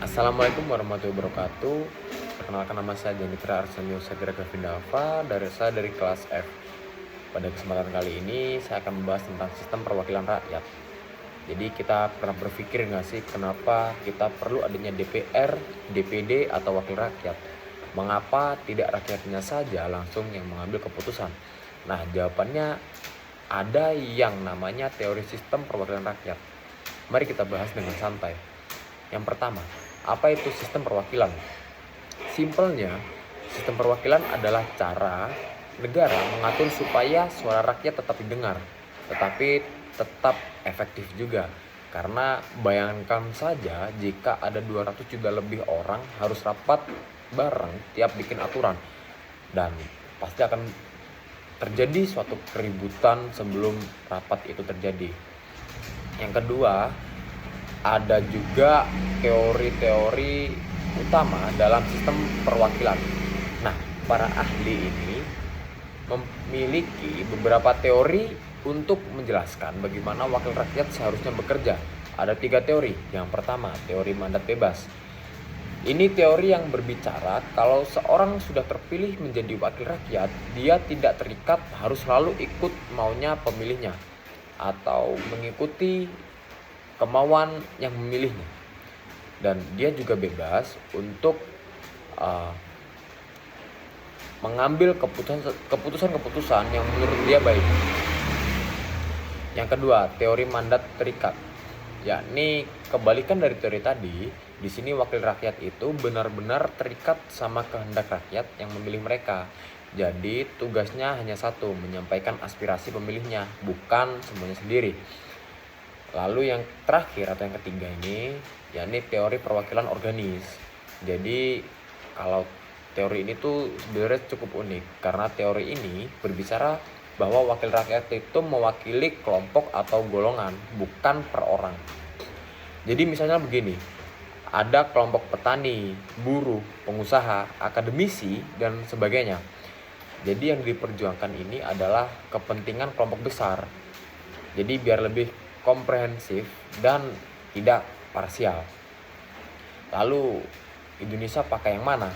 Assalamualaikum warahmatullahi wabarakatuh. Perkenalkan, nama saya Janitra Arsenio Sagira Gavindava dari kelas F. Pada kesempatan kali ini saya akan membahas tentang sistem perwakilan rakyat. Jadi kita pernah berpikir nggak sih kenapa kita perlu adanya DPR, DPD atau wakil rakyat? Mengapa tidak rakyatnya saja langsung yang mengambil keputusan? Nah, jawabannya ada yang namanya teori sistem perwakilan rakyat. Mari kita bahas dengan santai. Yang pertama, apa itu sistem perwakilan? Simpelnya, sistem perwakilan adalah cara negara mengatur supaya suara rakyat tetap didengar, tetapi tetap efektif juga. Karena bayangkan saja jika ada 200 juta lebih orang harus rapat bareng tiap bikin aturan, dan pasti akan terjadi suatu keributan sebelum rapat itu terjadi. Yang kedua, ada juga teori-teori utama dalam sistem perwakilan. Nah, para ahli ini memiliki beberapa teori untuk menjelaskan bagaimana wakil rakyat seharusnya bekerja. Ada 3 teori. Yang pertama, teori mandat bebas. Ini teori yang berbicara kalau seorang sudah terpilih menjadi wakil rakyat, dia tidak terikat harus selalu ikut maunya pemilihnya atau mengikuti kemauan yang memilihnya, dan dia juga bebas untuk mengambil keputusan-keputusan yang menurut dia baik. Yang kedua, teori mandat terikat, yakni kebalikan dari teori tadi. Di sini wakil rakyat itu benar-benar terikat sama kehendak rakyat yang memilih mereka. Jadi tugasnya hanya satu, menyampaikan aspirasi pemilihnya, bukan semuanya sendiri. Lalu yang terakhir atau yang ketiga ini, yakni teori perwakilan organis. Jadi kalau teori ini tuh sebenarnya cukup unik, karena teori ini berbicara bahwa wakil rakyat itu mewakili kelompok atau golongan, bukan per orang. Jadi misalnya begini, ada kelompok petani, buruh, pengusaha, akademisi, dan sebagainya. Jadi yang diperjuangkan ini adalah kepentingan kelompok besar. Jadi biar lebih komprehensif dan tidak parsial. Lalu Indonesia pakai yang mana?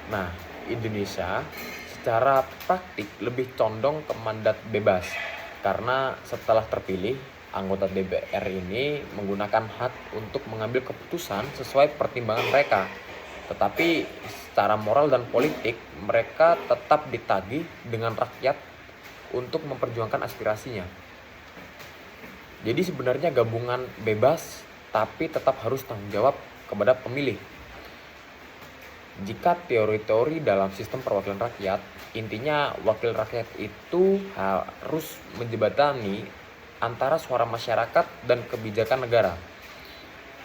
Nah, Indonesia secara praktik lebih condong ke mandat bebas, karena setelah terpilih, anggota DPR ini menggunakan hak untuk mengambil keputusan sesuai pertimbangan mereka. Tetapi secara moral dan politik, mereka tetap ditagih dengan rakyat untuk memperjuangkan aspirasinya. Jadi sebenarnya gabungan bebas tapi tetap harus tanggung jawab kepada pemilih. Jika teori-teori dalam sistem perwakilan rakyat, intinya wakil rakyat itu harus menjembatani antara suara masyarakat dan kebijakan negara.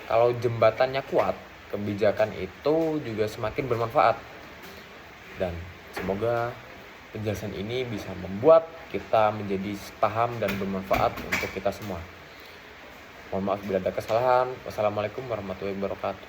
Kalau jembatannya kuat, kebijakan itu juga semakin bermanfaat. Dan semoga penjelasan ini bisa membuat kita menjadi paham dan bermanfaat untuk kita semua. Mohon maaf bila ada kesalahan. Wassalamualaikum warahmatullahi wabarakatuh.